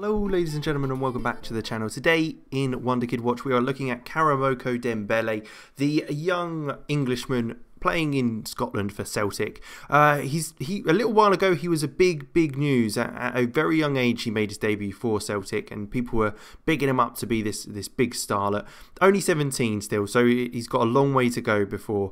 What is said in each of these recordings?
Hello ladies and gentlemen, and welcome back to the channel. Today in Wonderkid Watch we are looking at Karamoko Dembele, the young Englishman playing in Scotland for Celtic. A little while ago he was a big news. At a very young age he made his debut for Celtic and people were bigging him up to be this big starlet. Only 17 still, so he's got a long way to go before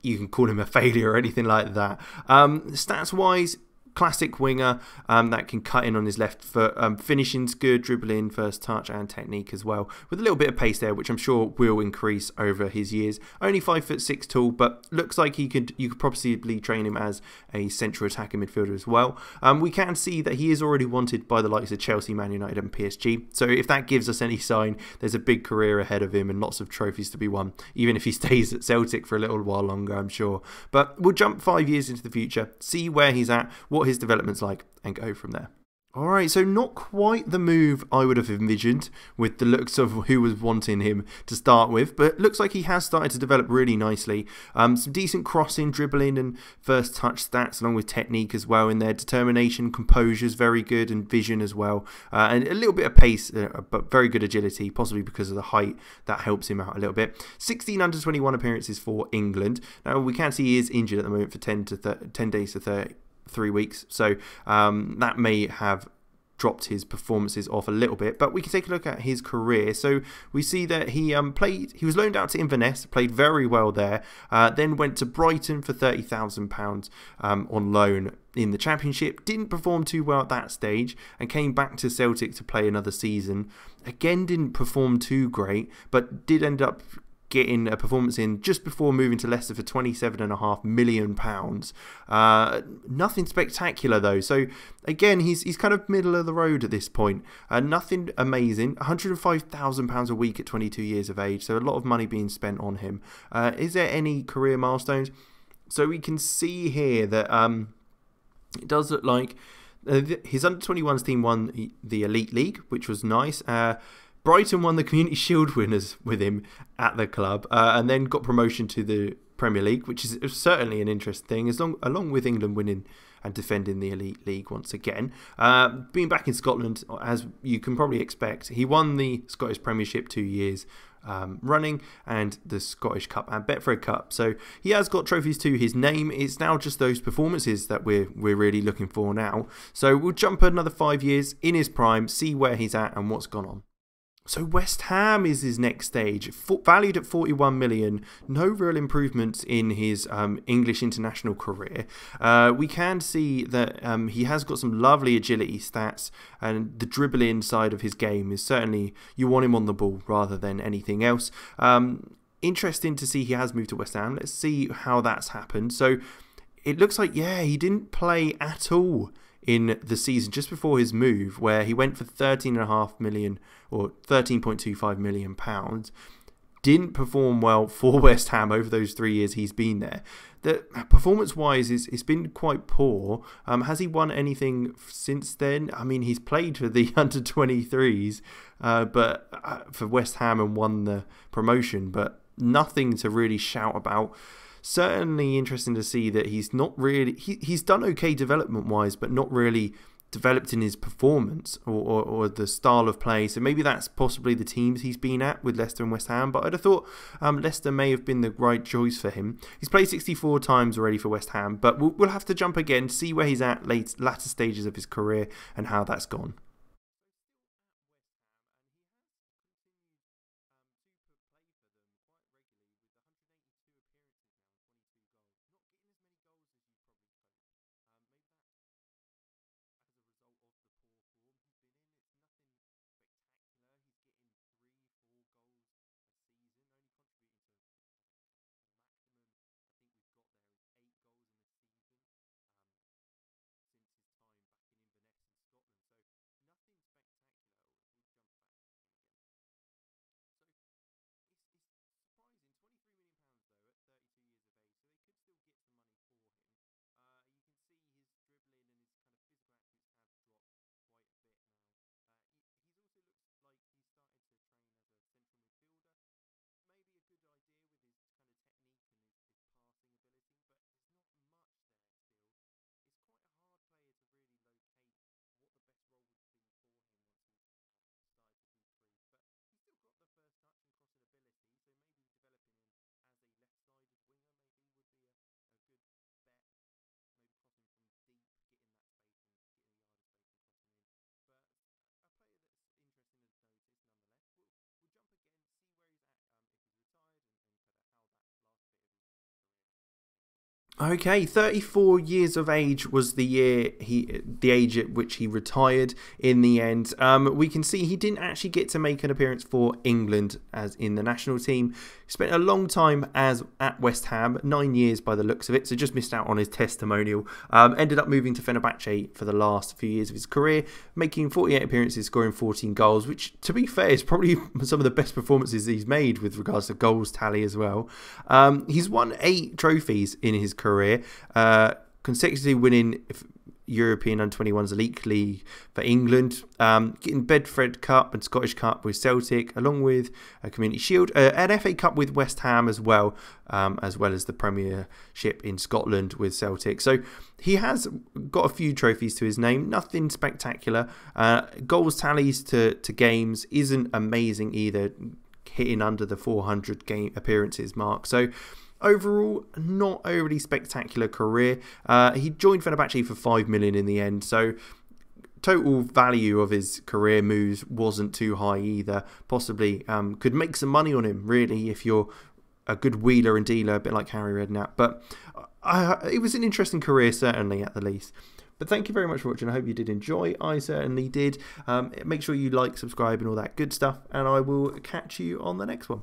you can call him a failure or anything like that. Stats wise, classic winger that can cut in on his left foot. Finishing's good, dribbling, first touch and technique as well, with a little bit of pace there, which I'm sure will increase over his years. Only 5'6" tall, but looks like you could possibly train him as a central attacking midfielder as well. We can see that he is already wanted by the likes of Chelsea, Man United and PSG, so if that gives us any sign, there's a big career ahead of him and lots of trophies to be won, even if he stays at Celtic for a little while longer, I'm sure. But we'll jump 5 years into the future, see where he's at, what his development's like, and go from there. Alright, so not quite the move I would have envisioned with the looks of who was wanting him to start with, but looks like he has started to develop really nicely. Some decent crossing, dribbling and first touch stats, along with technique as well in there. Determination, composure is very good, and vision as well. And a little bit of pace, but very good agility, possibly because of the height that helps him out a little bit. 16 under-21 appearances for England. Now we can see he is injured at the moment for 10 days to 3 weeks, so that may have dropped his performances off a little bit, but we can take a look at his career. So we see that he was loaned out to Inverness, played very well there, then went to Brighton for £30,000 on loan in the Championship, didn't perform too well at that stage, and came back to Celtic to play another season. Again, didn't perform too great, but did end up getting a performance in just before moving to Leicester for £27.5 million. Nothing spectacular though, so again he's kind of middle of the road at this point. Nothing amazing. £105,000 a week at 22 years of age, so a lot of money being spent on him. Is there any career milestones? So we can see here that it does look like his under-21s team won the Elite League, which was nice. Brighton won the Community Shield winners with him at the club, and then got promotion to the Premier League, which is certainly an interesting thing, along with England winning and defending the Elite League once again. Being back in Scotland, as you can probably expect, he won the Scottish Premiership 2 years running, and the Scottish Cup and Betfred Cup, so he has got trophies to his name. It's now just those performances that we're really looking for now. So we'll jump another 5 years in his prime, see where he's at and what's gone on. So West Ham is his next stage, valued at 41 million. No real improvements in his English international career. We can see that he has got some lovely agility stats, and the dribbling side of his game is certainly, you want him on the ball rather than anything else. Interesting to see he has moved to West Ham. Let's see how that's happened. So it looks like, yeah, he didn't play at all in the season just before his move, where he went for 13.5 million or 13.25 million pounds. Didn't perform well for West Ham over those 3 years he's been there. The performance wise it's been quite poor. Has he won anything since then? I mean, he's played for the under-23s but for West Ham, and won the promotion, but nothing to really shout about. Certainly interesting to see that he's not really, he's done okay development wise, but not really developed in his performance or the style of play. So maybe that's possibly the teams he's been at with Leicester and West Ham, but I'd have thought Leicester may have been the right choice for him. He's played 64 times already for West Ham, but we'll have to jump again, see where he's at latter stages of his career and how that's gone. Okay, 34 years of age was the age at which he retired in the end. We can see he didn't actually get to make an appearance for England as in the national team. He spent a long time at West Ham, 9 years by the looks of it, so just missed out on his testimonial. Ended up moving to Fenerbahce for the last few years of his career, making 48 appearances, scoring 14 goals, which, to be fair, is probably some of the best performances he's made with regards to goals tally as well. He's won 8 trophies in his career, consecutively winning European Under-21s Elite League for England, getting Bedford Cup and Scottish Cup with Celtic, along with a Community Shield, an FA Cup with West Ham as well as the Premiership in Scotland with Celtic. So he has got a few trophies to his name, nothing spectacular. Goals tallies to games isn't amazing either, hitting under the 400 game appearances mark. So overall, not overly spectacular career. He joined Fenerbahce for 5 million in the end, so total value of his career moves wasn't too high either. Possibly could make some money on him, really, if you're a good wheeler and dealer, a bit like Harry Redknapp. But it was an interesting career, certainly, at the least. But thank you very much for watching. I hope you did enjoy. I certainly did. Make sure you like, subscribe, and all that good stuff. And I will catch you on the next one.